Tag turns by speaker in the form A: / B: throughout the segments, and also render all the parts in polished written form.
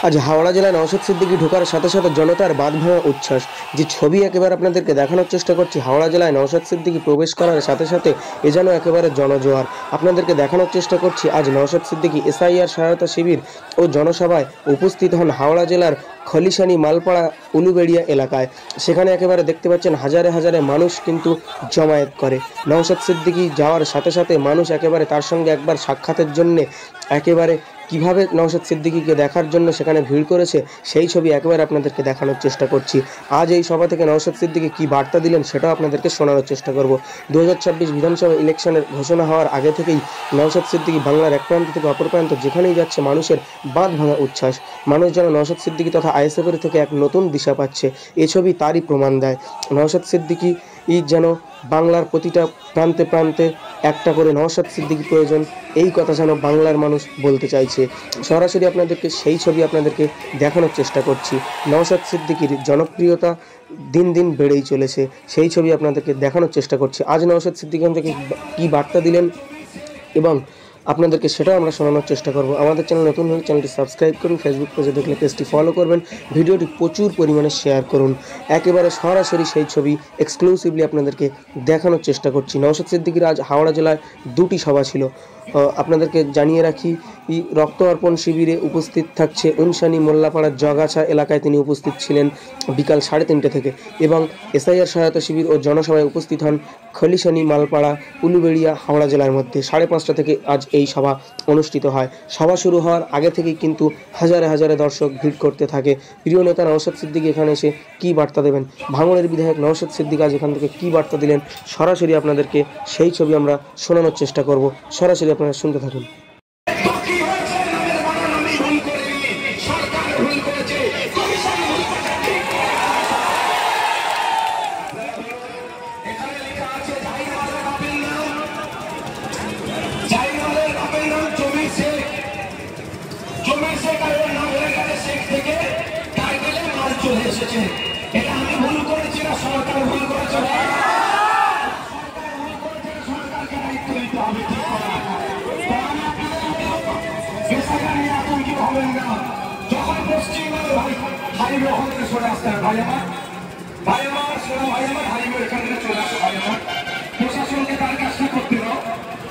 A: আজ হাওড়া জেলায় নওশাদ সিদ্দিকী ঢোকার সাথে সাথে জনতার বাঁধ ভাঙা উচ্ছ্বাস। যে ছবি একেবারে আপনাদেরকে দেখানোর চেষ্টা করছি, হাওড়া জেলায় নওশাদ সিদ্দিকী প্রবেশ করার সাথে সাথে এ যেন একেবারে জনজোয়ার। আপনাদেরকে দেখানোর চেষ্টা করছি আজ নওশাদ সিদ্দিকী এসআইআর সহায়তা শিবির ও জনসভায় উপস্থিত হন হাওড়া জেলার খলিশানি মালপাড়া উলুবেড়িয়া এলাকায়। সেখানে একেবারে দেখতে পাচ্ছেন হাজারে হাজারে মানুষ কিন্তু জমায়েত করে। নওশাদ সিদ্দিকী যাওয়ার সাথে সাথে মানুষ একেবারে তার সঙ্গে একবার সাক্ষাতের জন্যে একেবারে কিভাবে নওশাদ সিদ্দিকীকে দেখার জন্য সেখানে ভিড় করেছে সেই ছবি একেবারে আপনাদেরকে দেখানোর চেষ্টা করছি। আজ এই সভা থেকে নওশাদ সিদ্দিকী কী বার্তা দিলেন সেটাও আপনাদেরকে শোনানোর চেষ্টা করব। 2026 বিধানসভা ইলেকশনের ঘোষণা হওয়ার আগে থেকেই নওশাদ সিদ্দিকী বাংলার এক প্রান্ত থেকে অপর প্রান্ত যেখানেই যাচ্ছে মানুষের বাঁধ ভাঙা উচ্ছ্বাস। মানুষ যেন নওশাদ সিদ্দিকী তথা আইএসএফের থেকে এক নতুন দিশা পাচ্ছে, এ ছবি তারই প্রমাণ দেয়। নওশাদ সিদ্দিকী যেন বাংলার প্রতিটা প্রান্তে প্রান্তে একটা করে নওশাদ সিদ্দিকী প্রয়োজন, এই কথা যেন বাংলার মানুষ বলতে চাইছে। সরাসরি আপনাদেরকে সেই ছবি আপনাদেরকে দেখানোর চেষ্টা করছি। নওশাদ সিদ্দিকীর জনপ্রিয়তা দিন দিন বেড়েই চলেছে, সেই ছবি আপনাদেরকে দেখানোর চেষ্টা করছি। আজ নওশাদ সিদ্দিকী থেকে কী বার্তা দিলেন এবং আপনাদেরকে সেটাও আমরা শোনানোর চেষ্টা করব। আমাদের চ্যানেল নতুন হলে চ্যানেলটি সাবস্ক্রাইব করুন, ফেসবুক পেজে দেখলে পেজটি ফলো করবেন, ভিডিওটি প্রচুর পরিমাণে শেয়ার করুন। একেবারে সরাসরি সেই ছবি এক্সক্লুসিভলি আপনাদেরকে দেখানোর চেষ্টা করছি। নওশাদ সিদ্দিকীর আজ হাওড়া জেলায় দুটি সভা ছিল। আপনাদেরকে জানিয়ে রাখি, রক্ত অর্পণ শিবিরে উপস্থিত থাকছে উনসানি মোল্লাপাড়ার জগাছা এলাকায় তিনি উপস্থিত ছিলেন বিকাল 3:30 থেকে, এবং এসআইআর সহায়তা শিবির ও জনসভায় উপস্থিত হন খলিশানি মালপাড়া উলুবেড়িয়া হাওড়া জেলার মধ্যে। 5:30 থেকে আজ এই সভা অনুষ্ঠিত হয়। সভা শুরু হওয়ার আগে থেকেই কিন্তু হাজারে হাজারে দর্শক ভিড় করতে থাকে। প্রিয় নেতা নওশাদ সিদ্দিকী এখানে এসে কী বার্তা দেবেন, ভাঙড়ের বিধায়ক নওশাদ সিদ্দিকী আজ এখান থেকে কী বার্তা দিলেন, সরাসরি আপনাদেরকে সেই ছবি আমরা শোনানোর চেষ্টা করব। সরাসরি আপনারা শুনতে থাকুন।
B: এটা আমি ভুল করেছি না সরকার ভুল করেছে, সরকারকে দায়িত্ব নিতে হবে ঠিক করা। আতঙ্কিত হবেন না, যখন পশ্চিমবঙ্গে হাইওয়ে ওখান থেকে সরে আসতে হবে। ভাই আমার হাইওয়ে এখান থেকে চলে আসে। ভাই আমার প্রশাসনকে তার কাজটা করতে দাও।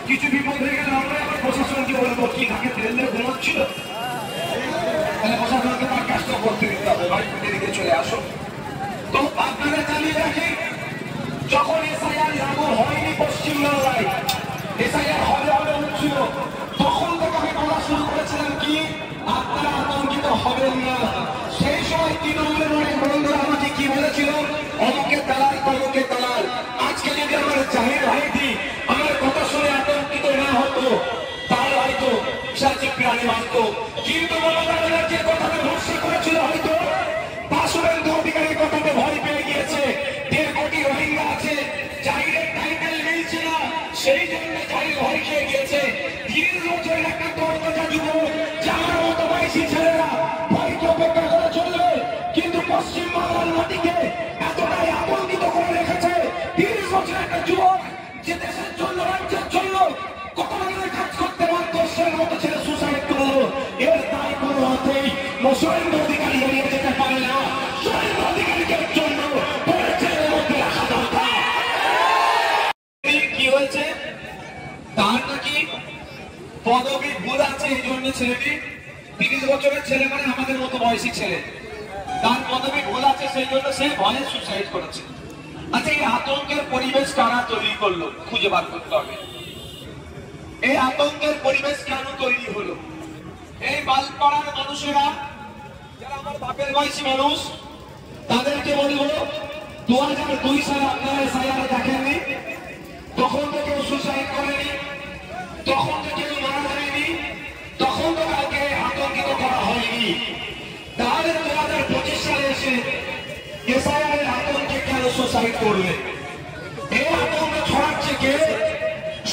B: কিছু বিপদ হয়ে গেলে আমরা আবার প্রশাসনকে বলবো কি তাকে ট্রেন ঘুমাচ্ছিল, তাহলে প্রশাসনকে তার কাজটা করতে দিতে হবে। ভাই এদিকে চলে আসো। তো আপনারা চালিয়ে রাখি, যখন এসআইআর লাগু হয়নি পশ্চিমবাংলায়, এসআইআর হবে হচ্ছিল, তখন থেকে আমি বলা শুরু করেছিলাম কি আপনারা আতঙ্কিত হবেন না। সেই সময় তৃণমূলের অনেক বন্ধুরা আমাকে কি বলেছিল, অমুকে দালাল তমুকে দালাল। আজকে যদি আমার জাহির ভাইটি আমার কথা শুনে আতঙ্কিত না হতো তাহলে হয়তো সাথে প্রাণী বাঁচত। কিন্তু যে কথাটা ভরসা করেছিল হয়তো বাসুরেন্দ্র অধিকারীর কথাতে ভয় পেয়ে গিয়েছে। 1.5 কোটি রোহিঙ্গা আছে, জাহিরের টাইটেল মিলছে না, সেই জন্য জাহির ভয় খেয়ে গিয়েছে। 30 বছরের একটা তরতাজা যুবক যার মতো বয়সী ছেলেরা ভয়কে অপেক্ষা করে চলবে, কিন্তু পশ্চিমবাংলার মাটিকে এতটাই আতঙ্কিত করে রেখেছে। 30 বছরের একটা যুবক যে দেশের জন্য রাজ্যের জন্য কত ধরনের কাজ করতে পারত, সেই মতো ছেলে সুসাইড করলো। এর দায় কোনো হাতেই সুরেন্দ্র অধিকারী এড়িয়ে যেতে পারে না। সুরেন্দ্র অধিকারীকে জন্য পরিচয়ের মধ্যে রাখা দরকার। কি হয়েছে, তার নাকি পদবী ভুল আছে, এই জন্য ছেলেটি 30 বছরের ছেলে, মানে আমাদের মতো বয়সী ছেলে, তার পদবী ভুল আছে, সেই জন্য সে ভয়ে সুসাইড করেছে। আচ্ছা, এই আতঙ্কের পরিবেশ কারা তৈরি করলো খুঁজে বার করতে হবে। এই আতঙ্কের পরিবেশ কেন তৈরি হলো? এই বালপাড়ার মানুষেরা যারা আমার বাপের বয়সী মানুষ, তাদেরকে বলবো 2002 সালে আপনারা এসআইআর দেখেননি, তখন তো কেউ সুসাইড করেনি, তখন তো কেউ মারা যায়নি, তখন তো কাউকে আতঙ্কিত করা হয়নি। তাহলে 2025 সালে এসে এসআইআর এর আতঙ্কে কেন সুসাইড করবে? এই আতঙ্ক ছড়াচ্ছে কে?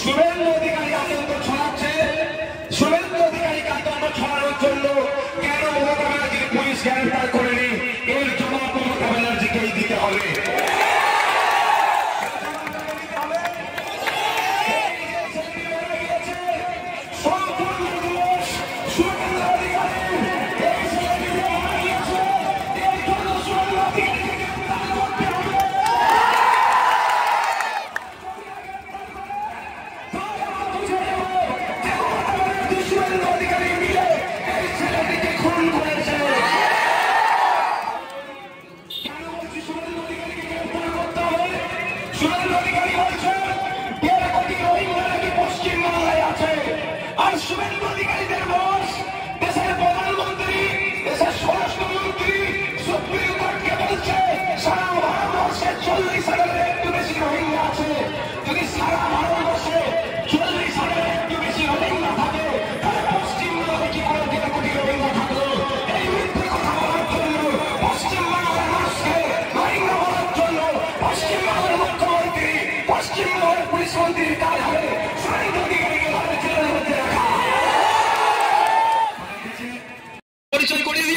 B: শুভেন্দু অধিকারী আতঙ্ক ছড়াচ্ছে। শুভেন্দু অধিকারীকে আতঙ্ক ছড়ানোর জন্য কেন মমতা ব্যানার্জিকে পুলিশ গ্রেফতার করেনি, এর জবাব মমতা ব্যানার্জিকেই দিতে হবে। সম্পূর্ণ দোষ শুভেন্দু অধিকারী।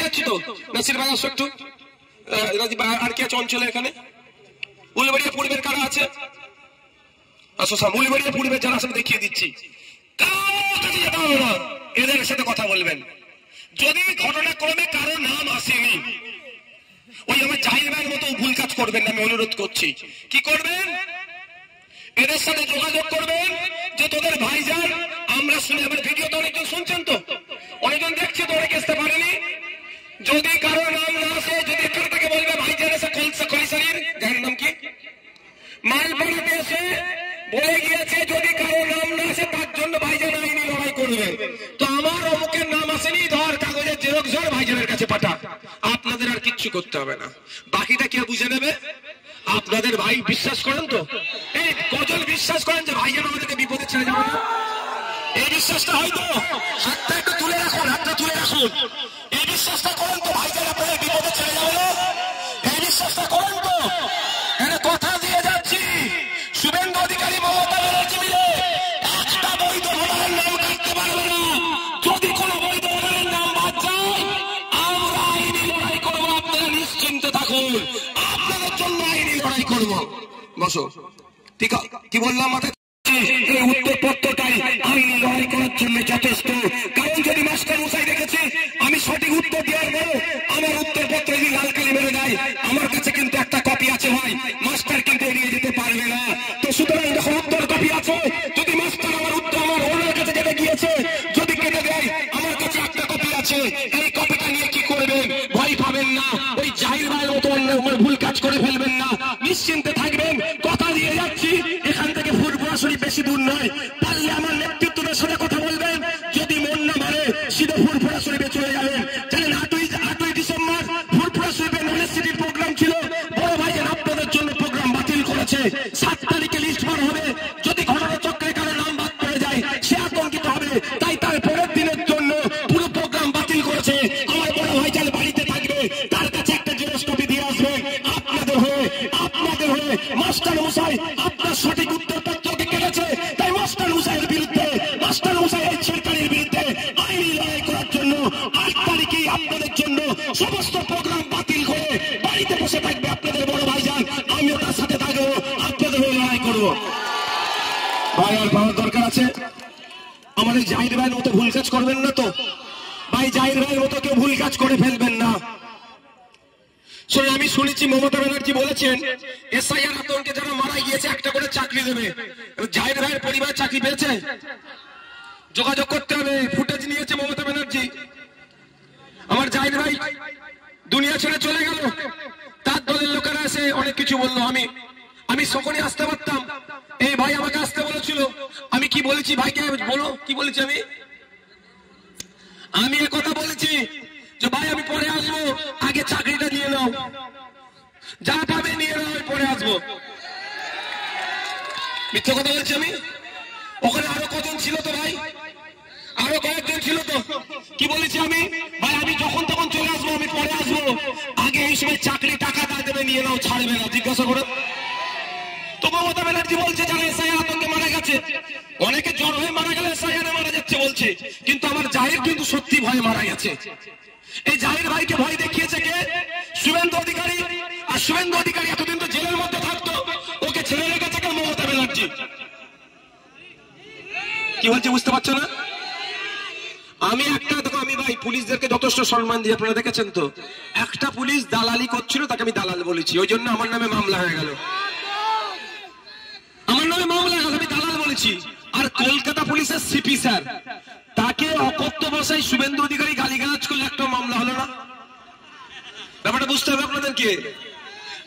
B: যাচ্ছি তো, নাসির ভাই আসো একটু, আর কি আছে অঞ্চলে এখানে? উলবেড়িয়া পূর্বের কারা আছে? আসো সব উলবেড়িয়া পূর্বের যারা আছে দেখিয়ে দিচ্ছি। এদের সাথে কথা বলবেন। যদি ঘটনাক্রমে কারো নাম আসেনি, ওই আমার জাহির ভাইয়ের মতো ভুল কাজ করবেন না, আমি অনুরোধ করছি। কি করবেন? এদের সাথে যোগাযোগ করবেন যে তোদের ভাইজান আমরা শুনে, আমার ভিডিও তো অনেকজন শুনছেন, তো অনেকজন দেখছে, তো অনেকে আসতে পারেনি। যদি কারো নাম না আসে, যদি এখান থেকে বলবে ভাইজান এসে কলিসারির যার নাম কি মালপাড়াতে এসে বলে গিয়েছে, যদি কারো নাম না আসে তার জন্য ভাইজান আইনি লড়াই করবে। তো আমার অমুকের নাম আসেনি, ধর কাগজের জেরক্স ধর ভাইজানের কাছে পাঠা। আপনাদের আর কিচ্ছু করতে হবে না, বাকিটা কে বুঝে নেবে? আপনাদের ভাই বিশ্বাস করেন তো? এই কজন বিশ্বাস করেন যে ভাইজান আমাদেরকে বিপদে ছেড়ে যাবে না? এই বিশ্বাসটা হয়তো হাতটা একটু তুলে রাখুন, হাতটা তুলে রাখুন। এই বিশ্বাসটা করেন তো ভাইজান আপনাদের বিপদে ছেড়ে যাবে না? এই বিশ্বাসটা করেন তো? এখানে কথা দিয়ে যাচ্ছি, শুভেন্দু অধিকারী মমতা ব্যানার্জি মিলে একটা বৈধ ভোটারের নাম কাটতে পারবে না। যদি কোনো বৈধ ভোটারের নাম বাদ যায়, আমরা আইনি লড়াই করবো। আপনারা নিশ্চিন্তে থাকুন, আপনাদের জন্য আইনি লড়াই করবো। বসো, ঠিক আছে? কি বললাম? এই উত্তরপত্রটাই আইনি লড়াই করার জন্য যথেষ্ট। কারণ যদি মাস্টার মশাই দেখেছি আমি সঠিক উত্তর দেওয়ার পর আমার উত্তরপত্র যদি লাল কালি মেরে দেয়, আমার কাছে কিন্তু একটা কপি আছে ভাই, মাস্টার কিন্তু এড়িয়ে যেতে পারবে না। তো সুতরাং যখন উত্তর কপি আছে, যদি মাস্টার আমার উত্তর আমার ওনার কাছে যেতে গিয়েছে যদি কেটে দেয়, আমার কাছে একটা কপি আছে। এই কপিটা নিয়ে কি করবেন? ভয় পাবেন না, ওই জাহির ভাইয়ের মতো অন্য ভুল কাজ করে ফেলবেন না, নিশ্চিন্তে থাকবেন। কথা দিয়ে যাচ্ছি, এখান থেকে ফুরফুরা বেশি দূর নয়। পারলে আমার নেতৃত্বের সাথে কথা বলবেন, যদি মন না মানে সিধে ফুরফুরা শরীফে চলে যাবেন। জানেন 8ই ডিসেম্বর ফুরফুরা শরীফে নলেজ সিটির প্রোগ্রাম ছিল, বড় ভাইয়ের আপনাদের জন্য প্রোগ্রাম বাতিল করেছে। 7 তারিখে লিস্ট বার হবে, যদি ঘটনা চক্রে কারো নাম বাদ পড়ে যায় সে আতঙ্কিত হবে, তাই তার পরের দিনের জন্য পুরো প্রোগ্রাম বাতিল করেছে। আমার বড় ভাই যার বাড়িতে থাকবে তার কাছে একটা জেরক্স কপি দিয়ে আসবে। আপনাদের হয়ে মাস্টার মশাই আপনার সঠিক উত্তরপত্রকে কেটেছে, তাই মাস্টার মশাইয়ের বিরুদ্ধে, মাস্টার মশাইয়ের সরকারের বিরুদ্ধে আইনি লড়াই করার জন্য 8 তারিখে আপনাদের জন্য সমস্ত প্রোগ্রাম বাতিল করে বাড়িতে বসে থাকবে আপনাদের বড় ভাইজান। আমিও তার সাথে থাকবো, আপনাদের হয়ে লড়াই করবো। ভাই আর পাওয়ার দরকার আছে। আমার এই জাহির ভাইয়ের মতো ভুল কাজ করবেন না তো ভাই, জাহির ভাইয়ের মতো কেউ ভুল কাজ করে ফেলবেন না। আমি শুনেছি মমতা ব্যানার্জি বলেছেন এসআইআর আতঙ্কে যারা মারা গিয়েছে একটা করে চাকরি দেবে। জাহির ভাইয়ের পরিবার চাকরি পেয়েছে? যোগাযোগ করতে হবে। ফুটেজ নিয়েছে মমতা ব্যানার্জি। আমার জাহির ভাই দুনিয়া ছেড়ে চলে গেল, তার দলের লোকেরা এসে অনেক কিছু বললো। আমি সকলে আসতে পারতাম, এই ভাই আমাকে আসতে বলেছিল। আমি কি বলেছি ভাইকে বলো, কি বলেছি? আমি কথা বলেছি যে ভাই আমি পরে আসবো, আগে চাকরিটা নিয়ে নাও, যা পাবে নিয়ে নাও, পরে আসবো। মিথ্যে কথা বলছি আমি? ওখানে আরো কজন ছিল তো ভাই, আরো কয়েকজন ছিল তো। কি বলেছি আমি? ভাই আমি যখন তখন চলে আসবো, আমি পরে আসবো, আগে এই সময় চাকরি টাকা দেবে নিয়ে নাও, ছাড়বে না, জিজ্ঞাসা করো। তো মমতা ব্যানার্জি বলছে যারা এসআইআর আতঙ্কে মারা গেছে, অনেকে জ্বর হয়ে মারা গেলে এসআইআর মারা যাচ্ছে বলছে, কিন্তু আমার জাহির কিন্তু সত্যি ভয়ে মারা গেছে। এই জাহির ভাইকে ভয় দেখিয়েছে কে? শুভেন্দু অধিকারী। আর শুভেন্দু অধিকারী এতদিন তো জেলের মধ্যে থাকতো, ওকে ছেড়ে রেখেছে কে? মমতা ব্যানার্জি। কি বলছে বুঝতে পারছো না? আমি দেখো, আমি ভাই পুলিশদেরকে যথেষ্ট সম্মান দিই, আপনারা দেখেছেন তো। একটা পুলিশ দালালি করছিল, তাকে আমি দালাল বলেছি, ওই জন্য আমার নামে মামলা হয়ে গেল। আমার নামে মামলা হয়ে গেল, আমি দালাল বলেছি। আর কলকাতা পুলিশের সিপি স্যার, তাকে অকথ্য ভাষায় শুভেন্দু অধিকারী গালিগালাজ করলে একটা মামলা হলো না? ব্যাপারটা বুঝতে হবে আপনাদেরকে।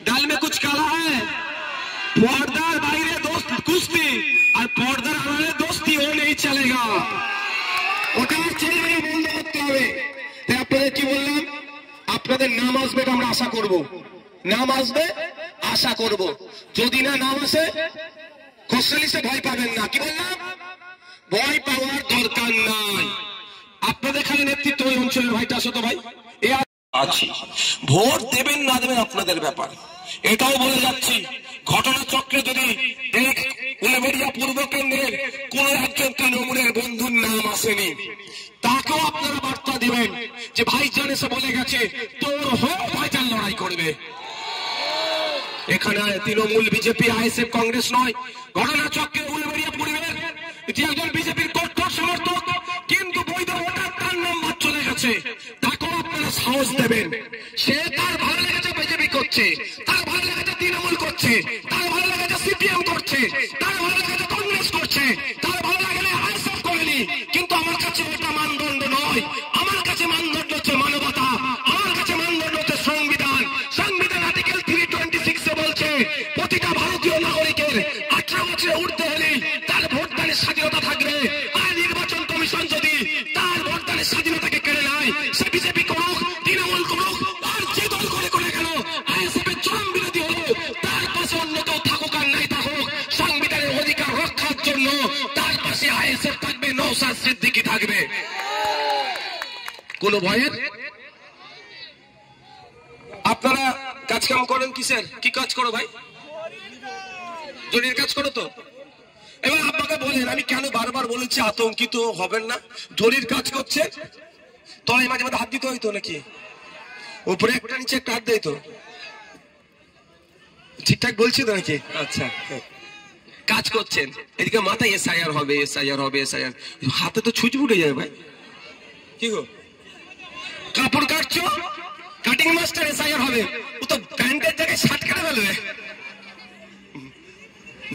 B: ডাল মে কুছ কালা হ্যায়, পর্দার বাইরে দোস্ত কুস্তি আর পর্দার আড়ালে দোস্তি ও নেই চলেগা। ওটা চলবে, বন্ধ করতে হবে। তাই আপনাদের কি বললাম, আপনাদের নাম আসবে আমরা আশা করব, নাম আসবে আশা করব। যদি না নাম আসে খোসলিসে ভয় পাবেন না। কি বললাম? ভয় পাওয়ার দরকার নাই। আপনাদের খালি নেতৃত্ব ওই অঞ্চলের ভাইটা আসো তো ভাই, এ আছি। ভোট দেবেন না দেবেন আপনাদের ব্যাপার। এটাও বলে যাচ্ছি, ঘটনা চক্রে যদি উলবেড়িয়া পূর্ব কেন্দ্রের কোন একজন তৃণমূলের বন্ধুর নাম আসেনি, তাকেও আপনারা বার্তা দিবেন যে ভাইজান এসে বলে গেছে তোর হয়ে ভাইজান লড়াই করবে। এখানে তৃণমূল, বিজেপি, আইএসএফ, কংগ্রেস নয়, ঘটনাচক্রে উলবেড়িয়া পরিবেশ যে একজন বিজেপির কঠোর সমর্থক কিন্তু বৈধ ভোটার তার নাম বাদ চলে গেছে, তাকেও আপনারা সাহস দেবেন। সে তার ভালো লেগেছে বিজেপি করছে, তার ভালো লেগেছে তৃণমূল করছে, তার ভালো লেগেছে সিপিএম করছে, তার ভালো লেগেছে কংগ্রেস করছে, তার ভালো লাগলে আইএসএফ করেনি। কিন্তু আমার কাছে ওটা মানদণ্ড নয়, আমার কাছে মানদণ্ড হচ্ছে মানবতা, আমার কাছে মানদণ্ড হচ্ছে সংবিধান। সংবিধান আর্টিকেল 326 বলছে প্রতিটা ভারতীয় নাগরিকের 18 বছরে উঠতে হলে তার ভোটদানের স্বাধীনতা থাকবে। আর নির্বাচন কমিশন যদি তার ভোটদানের স্বাধীনতাকে কেড়ে নেয়, সে বিজেপি করুক, তৃণমূল করুক, আর যে দল করে কেন, আইএসএফ এর চরম বিরোধী হলো তার পাশে অন্য কেউ থাকুক আর নাই থাকুক, সংবিধানের অধিকার রক্ষার জন্য তার পাশে আইএসএফ থাকবে, নওশাদ সিদ্দিকী থাকবে। কোন ভয়ের? আপনারা কাজ কাম করেন কিসের? কি কাজ করো ভাই? জরির কাজ করো তো? এবার আপনাকে বলেন, আমি কেন বারবার বলেছি আতঙ্কিত হবেন না। জরির কাজ করছে, তলায় মাঝে মাঝে হাত দিতে হইতো নাকি? উপরে একটা নিচে একটা হাত দেয় তো? ঠিকঠাক বলছি তো নাকি? আচ্ছা, কাজ করছেন, এদিকে মাথায় এসআইআর হবে, এসআইআর হবে, এসআইআর, হাতে তো ছুঁচ উঠে যাবে ভাই। কি গো, কাপড় কাটছো, কাটিং মাস্টার এসআইআর হবে, ও তো প্যান্টের জায়গায় শার্ট কেটে ফেলবে।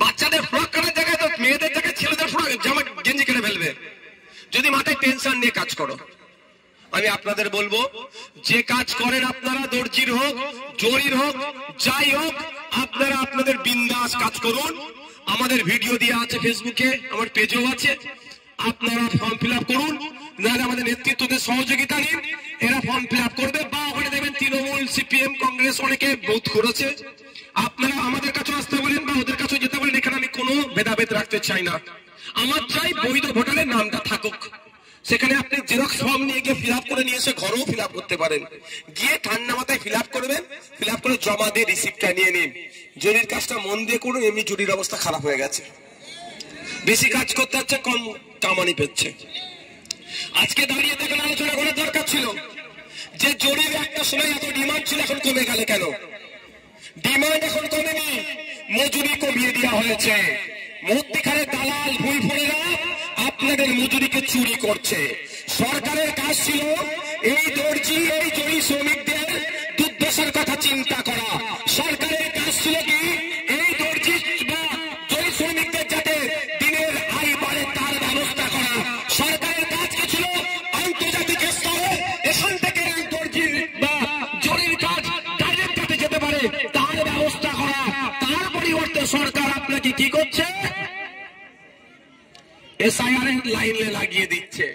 B: বাচ্চাদের ফ্রক কাটার জায়গায় তো মেয়েদের জায়গায় ছেলেদের ফ্রক জামা গেঞ্জি কেটে ফেলবে। যদি মাথায় টেনশন নিয়ে কাজ করো, আমি আপনাদের বলবো যে কাজ করেন আপনারা, দর্জির হোক, জরির হোক, যাই হোক, আপনারা আপনাদের বিন্দাস কাজ করুন। আমাদের ভিডিও দিয়ে আছে ফেসবুকে, আমার পেজও আছে, আপনারা ফর্ম ফিল আপ করুন, নাহলে আমাদের নেতৃত্বদের সহযোগিতা নিন, এরা ফর্ম ফিল আপ করবে। বা ওখানে দেখবেন তৃণমূল, সিপিএম, কংগ্রেস অনেকে বুথ করেছে, আপনারা আমাদের কাছে আসতে বলেন বা ওদের কাছে যেতে বলেন। এখানে আমি কোনো ভেদাভেদ রাখতে চাই না, আমার চাই বৈধ ভোটারের নামটা থাকুক। সেখানে আপনি জেরক্স ফর্ম নিয়ে গিয়ে ফিল আপ করে নিয়ে এসে ঘরেও ফিল আপ করতে পারেন, গিয়ে ঠান্ডা মাথায় ফিল আপ করবেন, ফিল আপ করে জমা দিয়ে রিসিপ্টটা নিয়ে নিন। জরির কাজটা মন দিয়ে করুন, এমনি জরির অবস্থা খারাপ হয়ে গেছে, বেশি কাজ করতে হচ্ছে, কম কামানি পেচ্ছে। আজকে দাঁড়িয়ে দেখেন আলোচনা করার দরকার ছিল যে জরির একটা সময় এত ডিমান্ড ছিল, এখন কমে গেল কেন? ডিমান্ড এখন কমেনি, মজুরি কমিয়ে দেওয়া হয়েছে। মধ্যিখানে দালাল ভুইফোড়েরা আপনাদের মজুরিকে চুরি করছে। সরকারের কাজ ছিল এই দর্জি, এই জরি শ্রমিকদের দুর্দশার কথা চিন্তা করা। সরকারের কাজ ছিল কি এই দর্জি বা জরি শ্রমিকদের যাতে দিনের আয় বাড়ে তার ব্যবস্থা করা। সরকারের কাজ কি ছিল আন্তর্জাতিক স্তরে এখান থেকে এই দর্জি বা জরির কাজ ডাইরেক্ট কাটে যেতে পারে তার ব্যবস্থা করা। তার পরিবর্তে সরকার আপনাকে কি করছে? এসআইআর লাইনে লাগিয়ে দিচ্ছে।